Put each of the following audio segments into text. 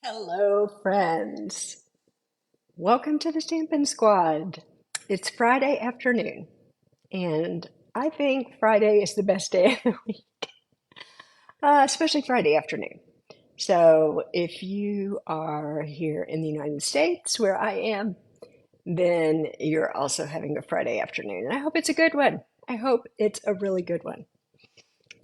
Hello, friends. Welcome to the Stampin' Squad. It's Friday afternoon, and I think Friday is the best day of the week, especially Friday afternoon. So, if you are here in the United States, where I am, then you're also having a Friday afternoon, and I hope it's a good one. I hope it's a really good one.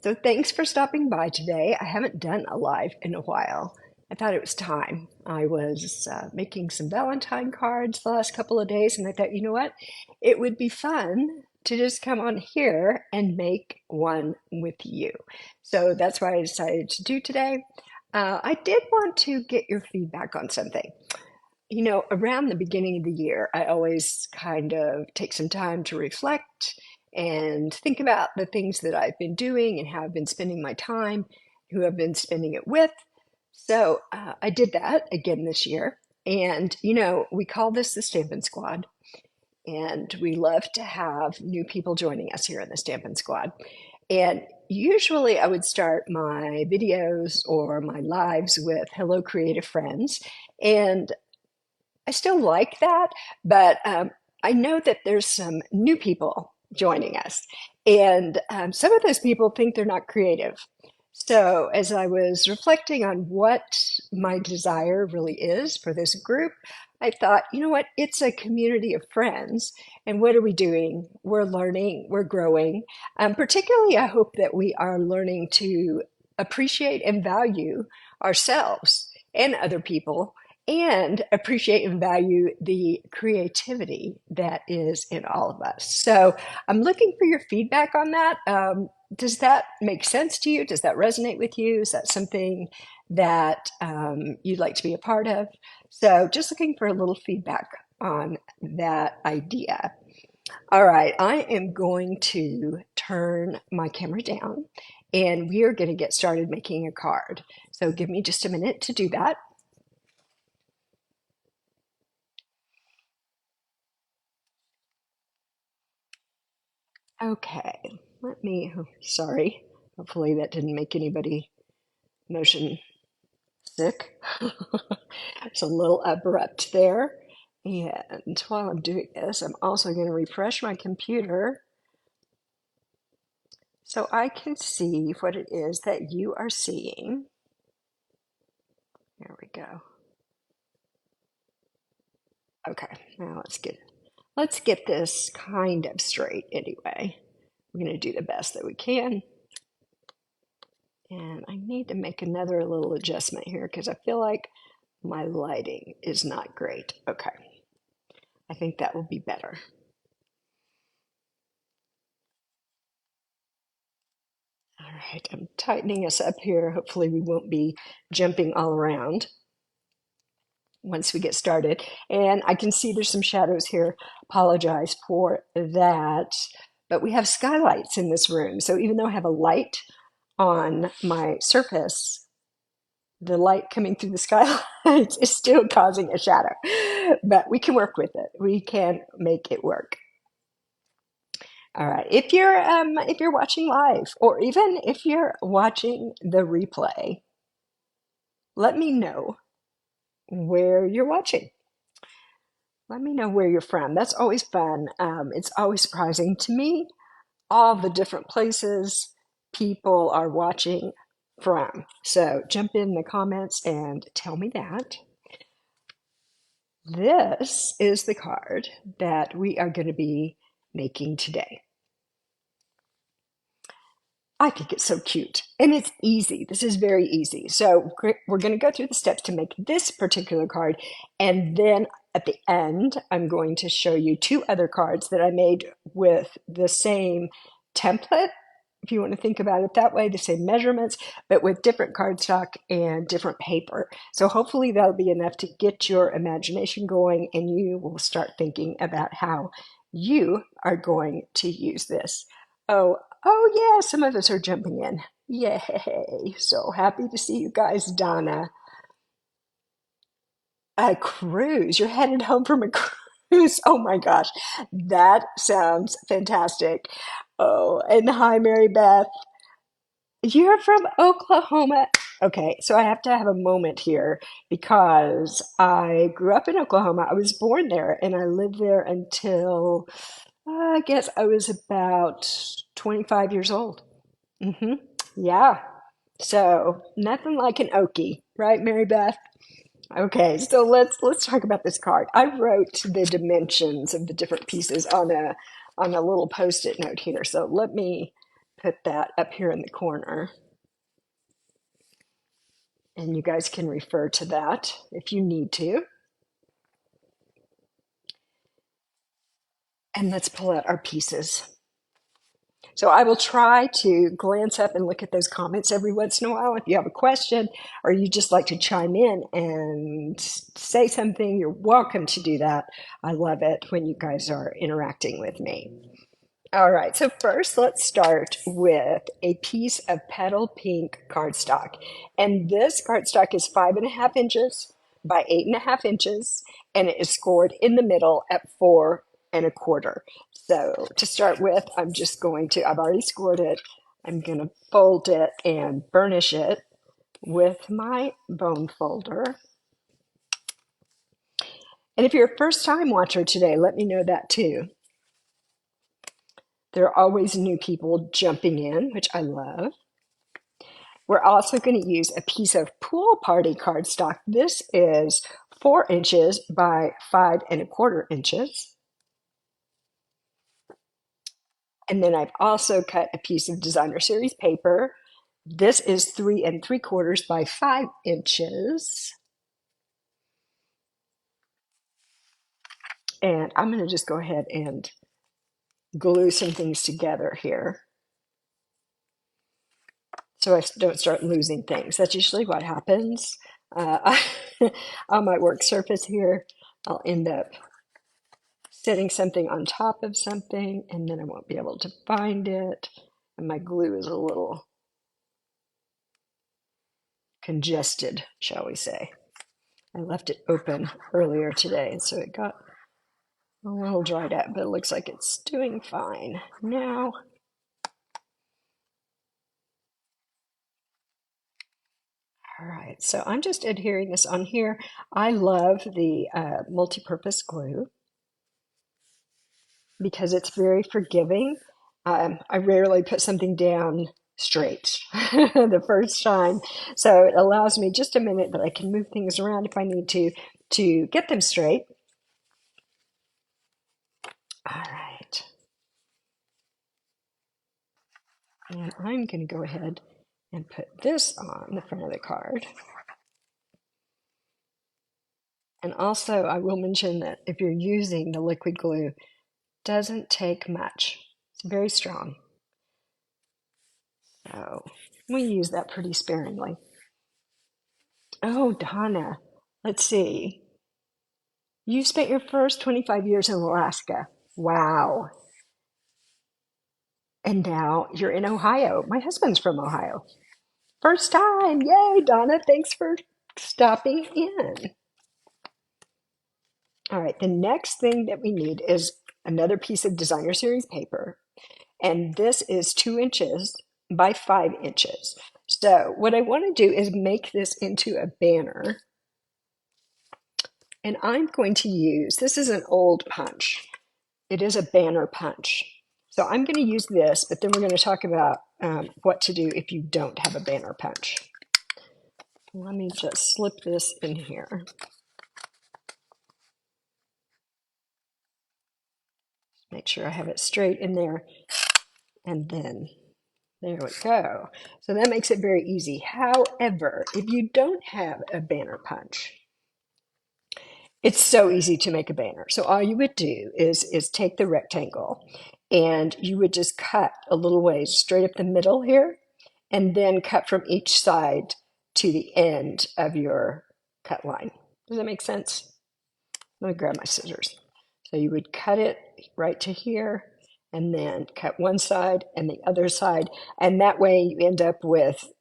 So thanks for stopping by today. I haven't done a live in a while. I thought it was time. I was making some Valentine cards the last couple of days, and I thought, you know what? It would be fun to just come on here and make one with you. So that's what I decided to do today. I did want to get your feedback on something. You know, around the beginning of the year, I always kind of take some time to reflect and think about the things that I've been doing and how I've been spending my time, who I've been spending it with. So I did that again this year. And, you know, we call this the Stampin' Squad. And we love to have new people joining us here in the Stampin' Squad. And usually I would start my videos or my lives with hello, creative friends. And I still like that, but I know that there's some new people joining us, and some of those people think they're not creative. So, as I was reflecting on what my desire really is for this group, I thought, you know what? It's a community of friends. And what are we doing? We're learning, we're growing. Particularly, I hope that we are learning to appreciate and value ourselves and other people and appreciate and value the creativity that is in all of us. So I'm looking for your feedback on that. Does that make sense to you? Does that resonate with you? Is that something that you'd like to be a part of? So just looking for a little feedback on that idea. All right, I am going to turn my camera down and we are going to get started making a card. So give me just a minute to do that. Okay, sorry. Hopefully that didn't make anybody motion sick. It's a little abrupt there. And while I'm doing this, I'm also going to refresh my computer so I can see what it is that you are seeing. There we go. Okay, now let's get this kind of straight anyway. We're going to do the best that we can. And I need to make another little adjustment here because I feel like my lighting is not great. Okay, I think that will be better. All right, I'm tightening us up here. Hopefully we won't be jumping all around once we get started. And I can see there's some shadows here. Apologize for that. But we have skylights in this room. So even though I have a light on my surface, the light coming through the skylights is still causing a shadow. But we can work with it. We can make it work. All right. If you're watching live or even if you're watching the replay, let me know where you're watching. Let me know where you're from. That's always fun. It's always surprising to me all the different places people are watching from. So jump in the comments and tell me that. This is the card that we are going to be making today. I think it's so cute and it's easy. This is very easy. So we're going to go through the steps to make this particular card. And then at the end, I'm going to show you two other cards that I made with the same template. If you want to think about it that way, the same measurements, but with different cardstock and different paper. So hopefully that'll be enough to get your imagination going and you will start thinking about how you are going to use this. Oh yeah, some of us are jumping in. Yay. So happy to see you guys, Donna. A cruise. You're headed home from a cruise. Oh my gosh. That sounds fantastic. Oh, and hi, Mary Beth. You're from Oklahoma. Okay, so I have to have a moment here because I grew up in Oklahoma. I was born there and I lived there until I guess I was about 25 years old. hmm Yeah. So nothing like an Okie, right, Mary Beth? Okay, so let's talk about this card. I wrote the dimensions of the different pieces on a little post-it note here. So let me put that up here in the corner, and you guys can refer to that if you need to. And let's pull out our pieces. So I will try to glance up and look at those comments every once in a while. If you have a question or you just like to chime in and say something, you're welcome to do that. I love it when you guys are interacting with me. All right, so first let's start with a piece of petal pink cardstock. And this cardstock is 5.5 inches by 8.5 inches, and it is scored in the middle at 4 1/4. So to start with, I've already scored it. I'm gonna fold it and burnish it with my bone folder. And if you're a first time watcher today, let me know that too. There are always new people jumping in, which I love. We're also going to use a piece of pool party cardstock. This is 4 inches by 5 1/4 inches. And then I've also cut a piece of designer series paper. This is 3 3/4 by 5 inches. And I'm going to just go ahead and glue some things together here so I don't start losing things. That's usually what happens. On my work surface here, I'll end up setting something on top of something, and then I won't be able to find it. And my glue is a little congested, shall we say. I left it open earlier today, and so it got a little dried up, but it looks like it's doing fine now. All right, so I'm just adhering this on here. I love the multi-purpose glue because it's very forgiving. I rarely put something down straight the first time, so it allows me just a minute that I can move things around if I need to get them straight. All right, and I'm going to go ahead and put this on the front of the card. And also, I will mention that if you're using the liquid glue, it doesn't take much. It's very strong. So we use that pretty sparingly. Oh, Donna, let's see. You spent your first 25 years in Alaska. Wow. And now you're in Ohio. My husband's from Ohio. First time. Yay, Donna. Thanks for stopping in. All right, the next thing that we need is another piece of designer series paper. And this is 2 inches by 5 inches. So what I want to do is make this into a banner. And I'm going to use, this is an old punch. It is a banner punch. So I'm going to use this, but then we're going to talk about what to do if you don't have a banner punch. Let me just slip this in here. Make sure I have it straight in there. And then there we go. So that makes it very easy. However, if you don't have a banner punch, it's so easy to make a banner. So all you would do is take the rectangle and you would just cut a little ways straight up the middle here and then cut from each side to the end of your cut line. Does that make sense? Let me grab my scissors. So you would cut it right to here and then cut one side and the other side. And that way you end up with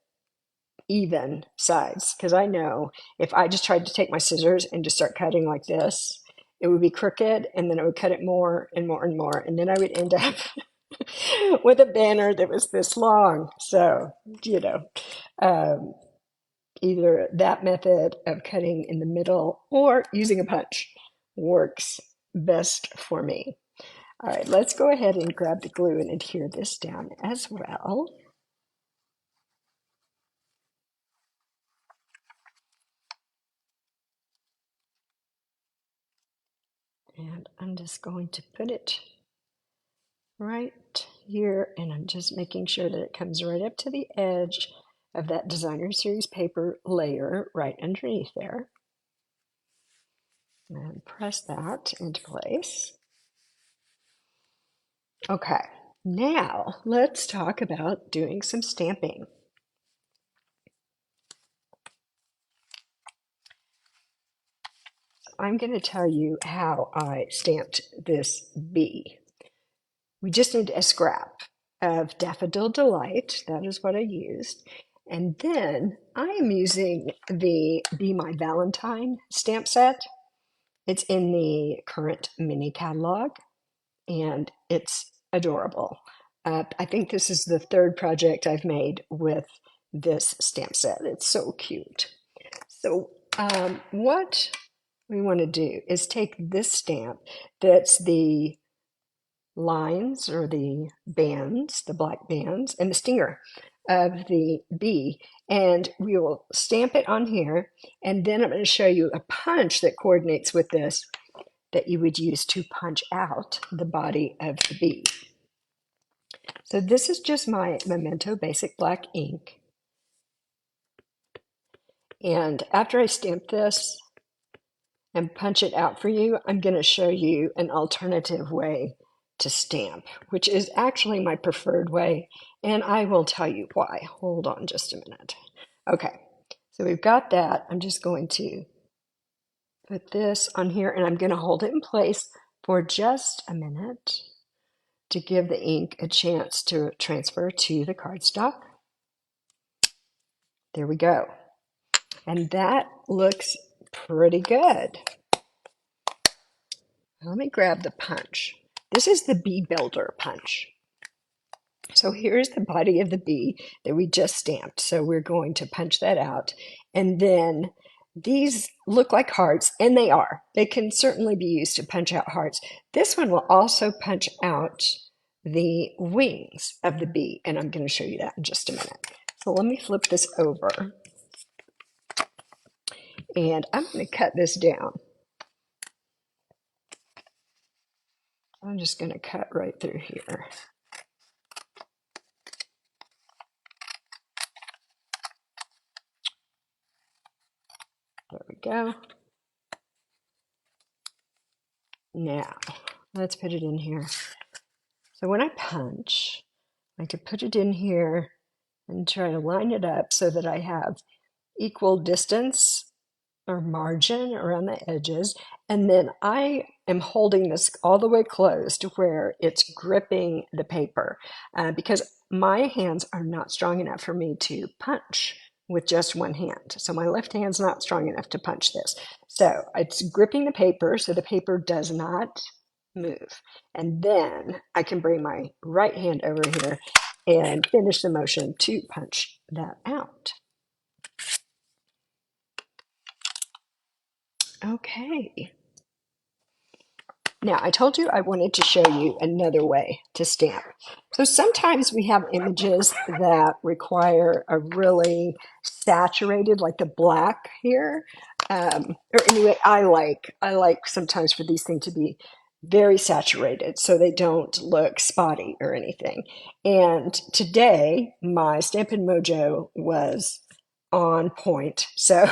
even sides, because I know if I just tried to take my scissors and just start cutting like this, it would be crooked, and then I would cut it more and more and more, and then I would end up with a banner that was this long. So, you know, um, Either that method of cutting in the middle or using a punch works best for me. All right, let's go ahead and grab the glue and adhere this down as well. And I'm just going to put it right here, and I'm just making sure that it comes right up to the edge of that designer series paper layer right underneath there. And press that into place. Okay, now let's talk about doing some stamping. I'm going to tell you how I stamped this bee. We just need a scrap of Daffodil Delight. That is what I used. And then I am using the Be My Valentine stamp set. It's in the current mini catalog, and it's adorable. I think this is the third project I've made with this stamp set. It's so cute. So what we want to do is take this stamp that's the lines or the bands, the black bands, and the stinger of the bee, and we will stamp it on here. And then I'm going to show you a punch that coordinates with this that you would use to punch out the body of the bee. So this is just my Memento Basic Black ink. And after I stamp this and punch it out for you, I'm going to show you an alternative way to stamp, which is actually my preferred way, and I will tell you why. Hold on just a minute. Okay, so we've got that. I'm just going to put this on here, and I'm going to hold it in place for just a minute to give the ink a chance to transfer to the cardstock. There we go. And that looks pretty good. Let me grab the punch. This is the Bee Builder punch. So here's the body of the bee that we just stamped. So we're going to punch that out. And then these look like hearts, and they are. They can certainly be used to punch out hearts. This one will also punch out the wings of the bee, and I'm going to show you that in just a minute. So let me flip this over, and I'm going to cut this down. I'm just going to cut right through here. There we go. Now, let's put it in here. So when I punch, I could put it in here and try to line it up so that I have equal distance or margin around the edges. And then I am holding this all the way closed to where it's gripping the paper because my hands are not strong enough for me to punch with just one hand. So my left hand's not strong enough to punch this. So it's gripping the paper so the paper does not move. And then I can bring my right hand over here and finish the motion to punch that out. Okay. Now, I told you I wanted to show you another way to stamp. So sometimes we have images that require a really saturated, like the black here. Or anyway, I like sometimes for these things to be very saturated so they don't look spotty or anything. And today, my Stampin' Mojo was on point. So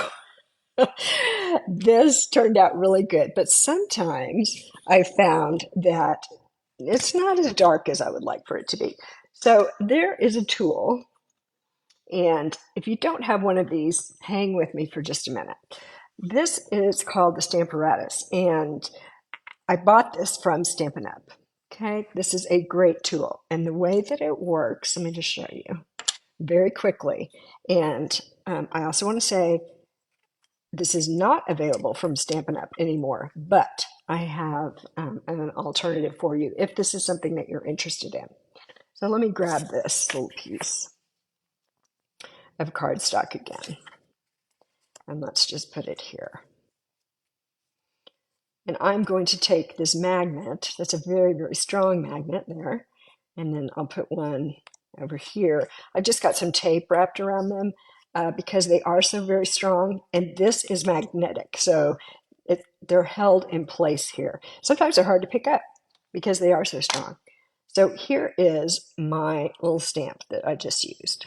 this turned out really good, but sometimes I found that it's not as dark as I would like for it to be. So there is a tool, and if you don't have one of these, hang with me for just a minute. This is called the Stamparatus, and I bought this from Stampin' Up. Okay, this is a great tool, and the way that it works, let me just show you very quickly. And I also want to say, this is not available from Stampin' Up! Anymore, but I have an alternative for you if this is something that you're interested in. So let me grab this little piece of cardstock again. And let's just put it here. And I'm going to take this magnet, that's a very, very strong magnet there, and then I'll put one over here. I just got some tape wrapped around them because they are so very strong, and this is magnetic, so they're held in place here. Sometimes they're hard to pick up because they are so strong. So here is my little stamp that I just used.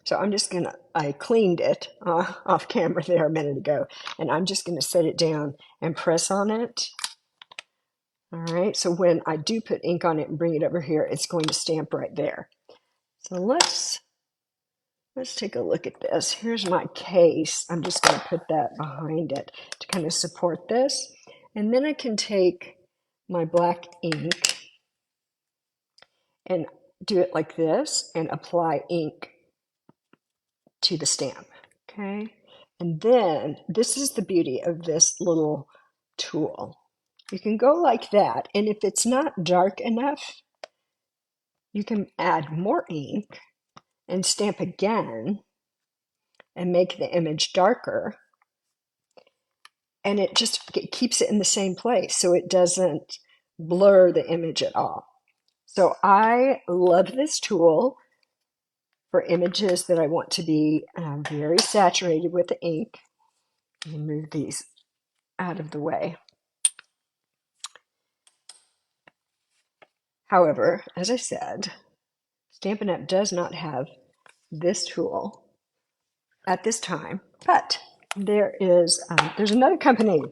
So I'm just gonna, I cleaned it off camera there a minute ago, and I'm just gonna set it down and press on it. All right, so when I do put ink on it and bring it over here, it's going to stamp right there. So let's take a look at this. Here's my case. I'm just gonna put that behind it to kind of support this. And then I can take my black ink and do it like this and apply ink to the stamp, okay? And then this is the beauty of this little tool. You can go like that, and if it's not dark enough, you can add more ink and stamp again and make the image darker, and it keeps it in the same place so it doesn't blur the image at all. So I love this tool for images that I want to be very saturated with the ink. Let me move these out of the way. However, as I said, Stampin' Up! Does not have this tool at this time, but there's another company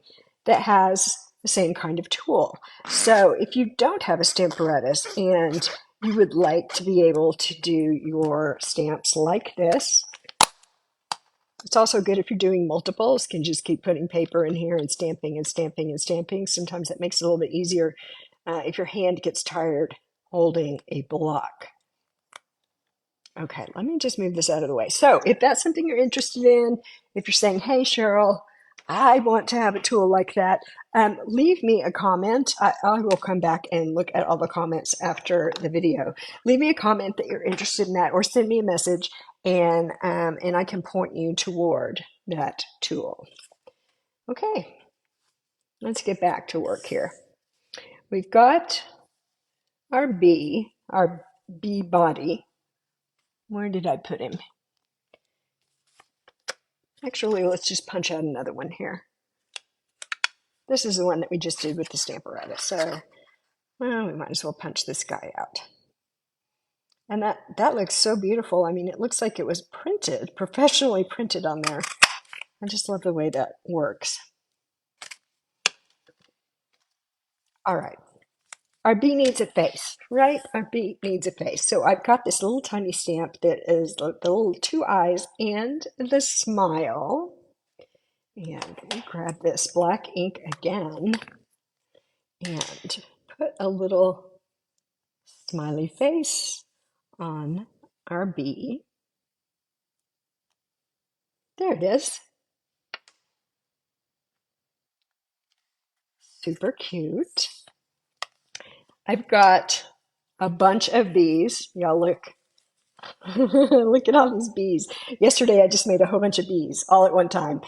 that has the same kind of tool. So if you don't have a Stamparatus and you would like to be able to do your stamps like this, it's also good if you're doing multiples, can just keep putting paper in here and stamping and stamping and stamping. Sometimes that makes it a little bit easier if your hand gets tired holding a block. Okay, let me just move this out of the way. So if that's something you're interested in, if you're saying, hey, Cheryl, I want to have a tool like that, leave me a comment. I will come back and look at all the comments after the video. Leave me a comment that you're interested in that, or send me a message, and I can point you toward that tool. Okay, let's get back to work here. We've got our bee body. Where did I put him? Actually, let's just punch out another one here. This is the one that we just did with the Stamparatus, so well, we might as well punch this guy out. And that looks so beautiful. I mean, it looks like it was printed, professionally printed on there. I just love the way that works. All right. Our bee needs a face, right? Our bee needs a face. So I've got this little tiny stamp that is the little two eyes and the smile. And we grab this black ink again and put a little smiley face on our bee. There it is. Super cute. I've got a bunch of bees. Y'all look. Look at all these bees. Yesterday I just made a whole bunch of bees all at one time.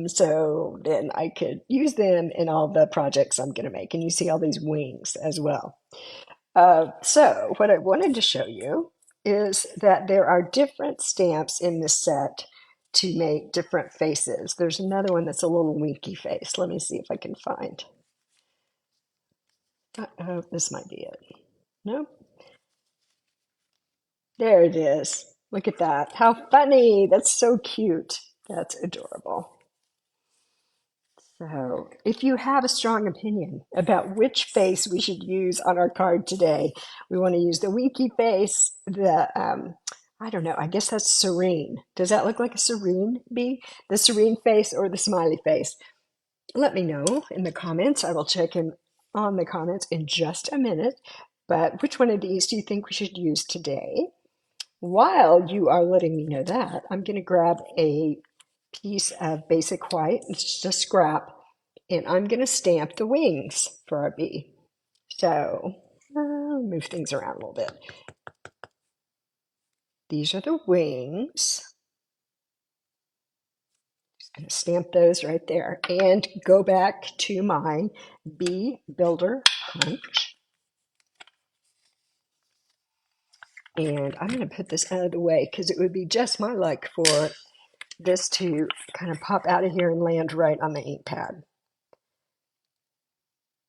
So then I could use them in all the projects I'm going to make. And you see all these wings as well. So what I wanted to show you is that there are different stamps in this set to make different faces. There's another one that's a little winky face. Let me see if I can find. Oh, this might be it. Nope. There it is. Look at that. How funny. That's so cute. That's adorable. So, if you have a strong opinion about which face we should use on our card today, we want to use the winky face, I don't know, I guess that's serene. Does that look like a serene bee? The serene face or the smiley face? Let me know in the comments. I will check in on the comments in just a minute. But which one of these do you think we should use today? While you are letting me know that, I'm going to grab a piece of basic white, it's just a scrap, and I'm going to stamp the wings for our bee. So, move things around a little bit. These are the wings. I'm going to stamp those right there and go back to my Bee Builder punch. And I'm going to put this out of the way because it would be just my luck for this to kind of pop out of here and land right on the ink pad.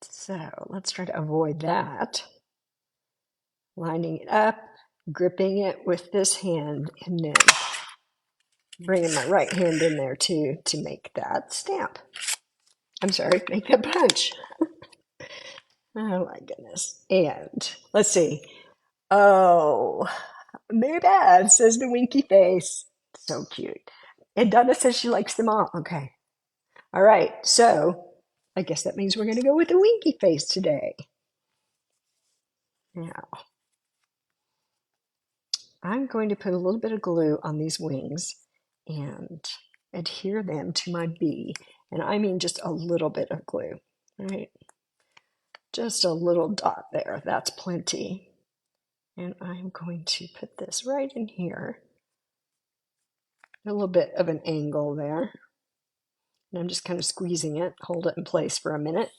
So let's try to avoid that. Lining it up, gripping it with this hand, and then bringing my right hand in there too to make that stamp. I'm sorry, make that punch. Oh my goodness. And let's see. Oh, Mary Beth says the winky face. So cute. And Donna says she likes them all. Okay. All right. So I guess that means we're going to go with the winky face today. Now, I'm going to put a little bit of glue on these wings and adhere them to my bee. And I mean just a little bit of glue, right? Just a little dot there. That's plenty. And I'm going to put this right in here. A little bit of an angle there. And I'm just kind of squeezing it, hold it in place for a minute.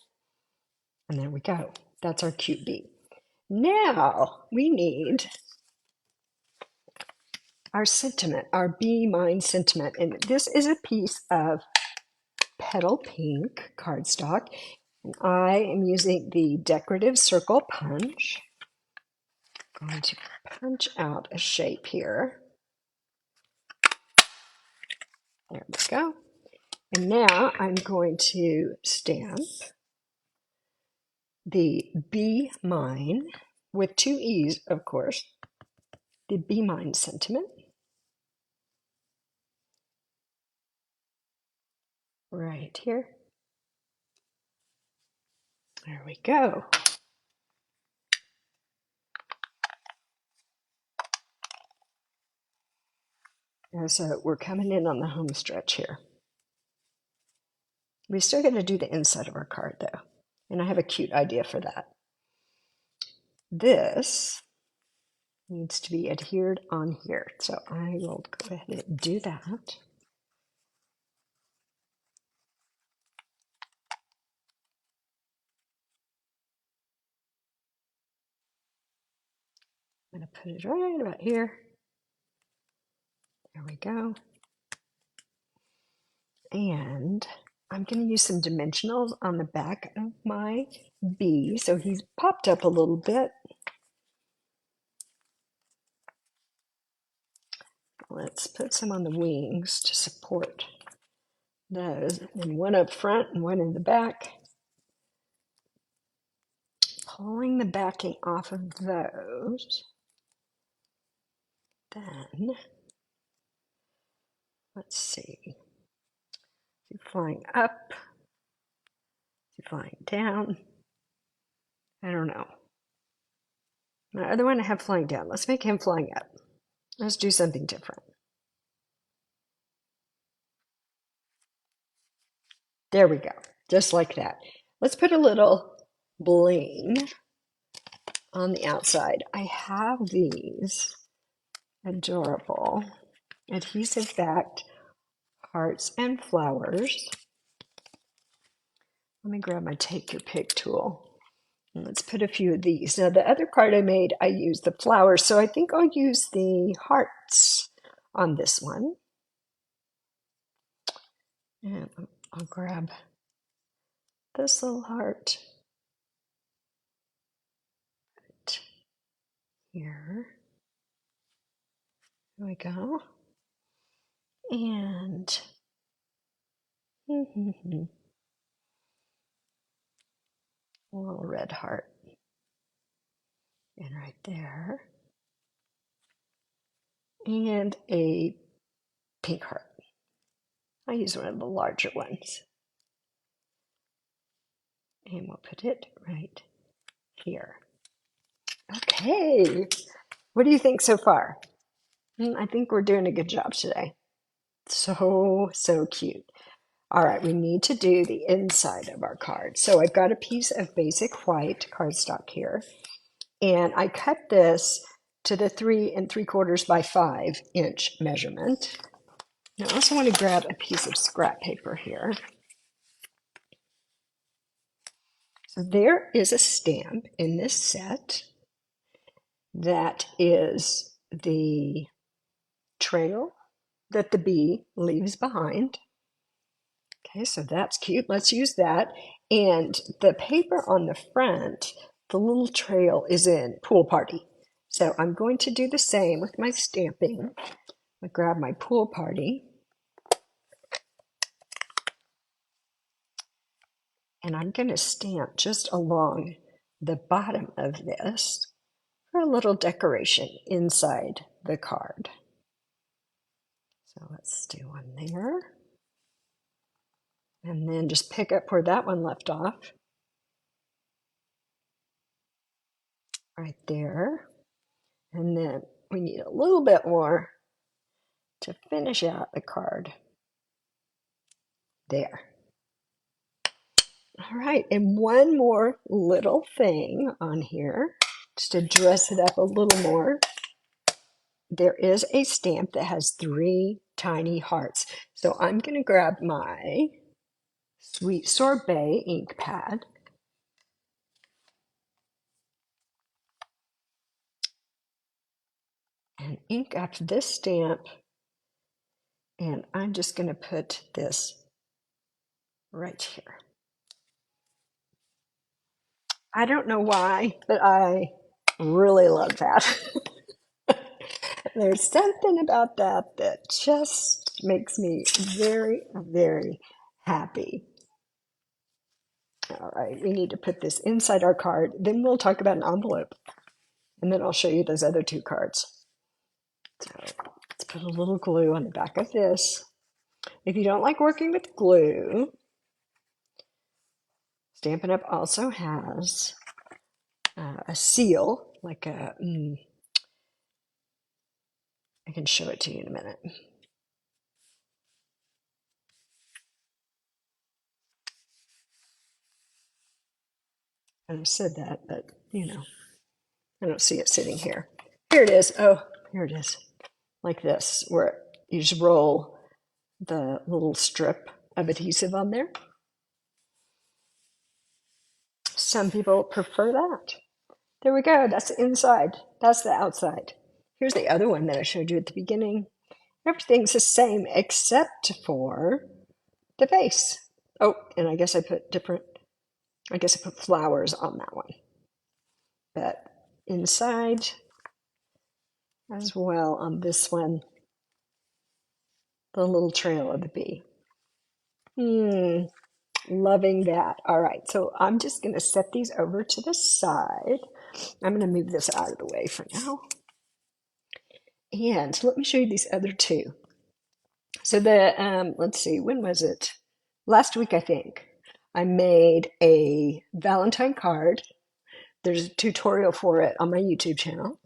And there we go. That's our cute bee. Now we need our sentiment, our Be Mine sentiment. And this is a piece of petal pink cardstock. And I am using the decorative circle punch. I'm going to punch out a shape here. There we go. And now I'm going to stamp the Be Mine with two E's, of course, the Be Mine sentiment. Right here. There we go. And so we're coming in on the home stretch here. We still got to do the inside of our card though. And I have a cute idea for that. This needs to be adhered on here. So I will go ahead and do that. I'm going to put it right about here. There we go. And I'm going to use some dimensionals on the back of my bee. So he's popped up a little bit. Let's put some on the wings to support those. And one up front and one in the back. Pulling the backing off of those. Then, let's see. Is he flying up? Is he flying down? I don't know. My other one I have flying down. Let's make him flying up. Let's do something different. There we go. Just like that. Let's put a little bling on the outside. I have these adorable adhesive backed hearts and flowers. Let me grab my Take Your Pick tool. And let's put a few of these. Now, the other card I made, I used the flowers, so I think I'll use the hearts on this one. And I'll grab this little heart right here. There we go. And a little red heart. And right there. And a pink heart. I use one of the larger ones. And we'll put it right here. Okay. What do you think so far? I think we're doing a good job today. So cute. All right, we need to do the inside of our card. So I've got a piece of basic white cardstock here. And I cut this to the 3 3/4 by 5 inch measurement. Now I also want to grab a piece of scrap paper here. So there is a stamp in this set that is the trail that the bee leaves behind. Okay, so that's cute. Let's use that. And the paper on the front, the little trail is in Pool Party. So I'm going to do the same with my stamping. I grab my Pool Party. And I'm going to stamp just along the bottom of this for a little decoration inside the card. So let's do one there. And then just pick up where that one left off. Right there. And then we need a little bit more to finish out the card. There. All right, and one more little thing on here, just to dress it up a little more. There is a stamp that has 3 tiny hearts. So I'm going to grab my Sweet Sorbet ink pad. And ink up this stamp. And I'm just going to put this right here. I don't know why, but I really love that. There's something about that that just makes me very, very happy. All right, we need to put this inside our card. Then we'll talk about an envelope. And then I'll show you those other 2 cards. So let's put a little glue on the back of this. If you don't like working with glue, Stampin' Up! Also has a seal, like a, I can show it to you in a minute. And I said that, but you know, I don't see it sitting here. Here it is. Oh, here it is. Like this, where you just roll the little strip of adhesive on there. Some people prefer that. There we go. That's the inside. That's the outside. Here's the other one that I showed you at the beginning. Everything's the same except for the face. Oh, and I guess I put flowers on that one. But inside as well on this one, the little trail of the bee. Loving that. All right, so I'm just going to set these over to the side. I'm going to move this out of the way for now. And let me show you these other 2. So let's see, when was it? Last week, I think. I made a Valentine card. There's a tutorial for it on my YouTube channel.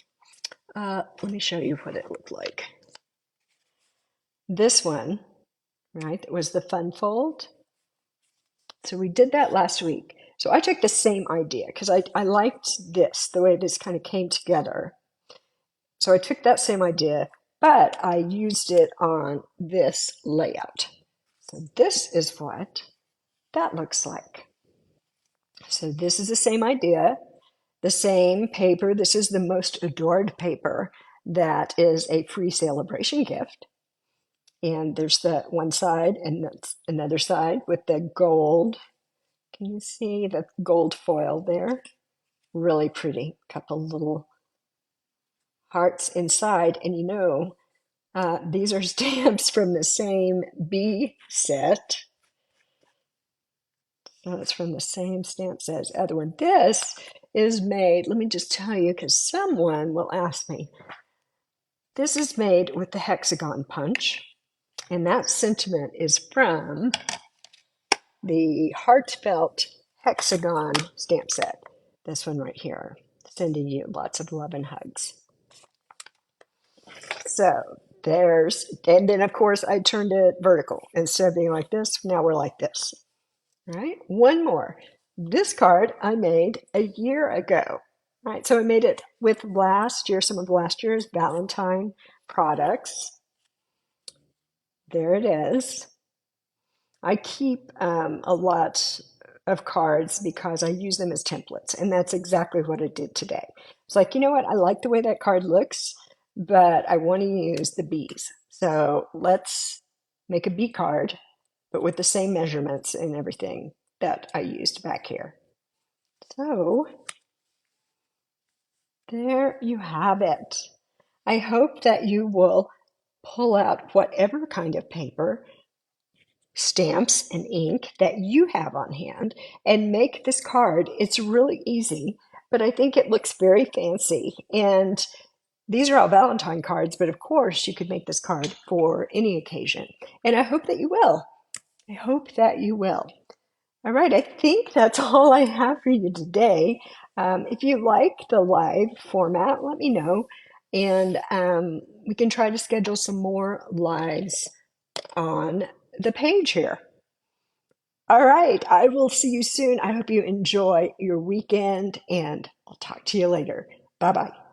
Let me show you what it looked like. This one, right, that was the fun fold. So we did that last week. So I took the same idea because I liked this, the way this kind of came together. So I took that same idea, but I used it on this layout. So this is what that looks like. So this is the same idea, the same paper. This is the Most Adored paper that is a free celebration gift. And there's the one side and that's another side with the gold. Can you see the gold foil there? Really pretty. Couple little hearts inside. And you know, these are stamps from the same bee set. So it's from the same stamp set as the other one. This is made, let me just tell you, because someone will ask me. This is made with the hexagon punch. And that sentiment is from the Heartfelt Hexagon stamp set. This one right here. Sending you lots of love and hugs. So and then of course I turned it vertical. Instead of being like this, now we're like this. All right, one more. This card I made a year ago. All right, so I made it with some of last year's Valentine products. There it is. I keep a lot of cards because I use them as templates, and that's exactly what I did today. It's like, you know what? I like the way that card looks, but I want to use the bees. So let's make a bee card, but with the same measurements and everything that I used back here. So there you have it. I hope that you will pull out whatever kind of paper, stamps, and ink that you have on hand and make this card. It's really easy, but I think it looks very fancy. And these are all Valentine cards, but of course you could make this card for any occasion. And I hope that you will. I hope that you will. All right, I think that's all I have for you today. If you like the live format, let me know, and we can try to schedule some more lives on the page here. All right, I will see you soon. I hope you enjoy your weekend, and I'll talk to you later. Bye bye.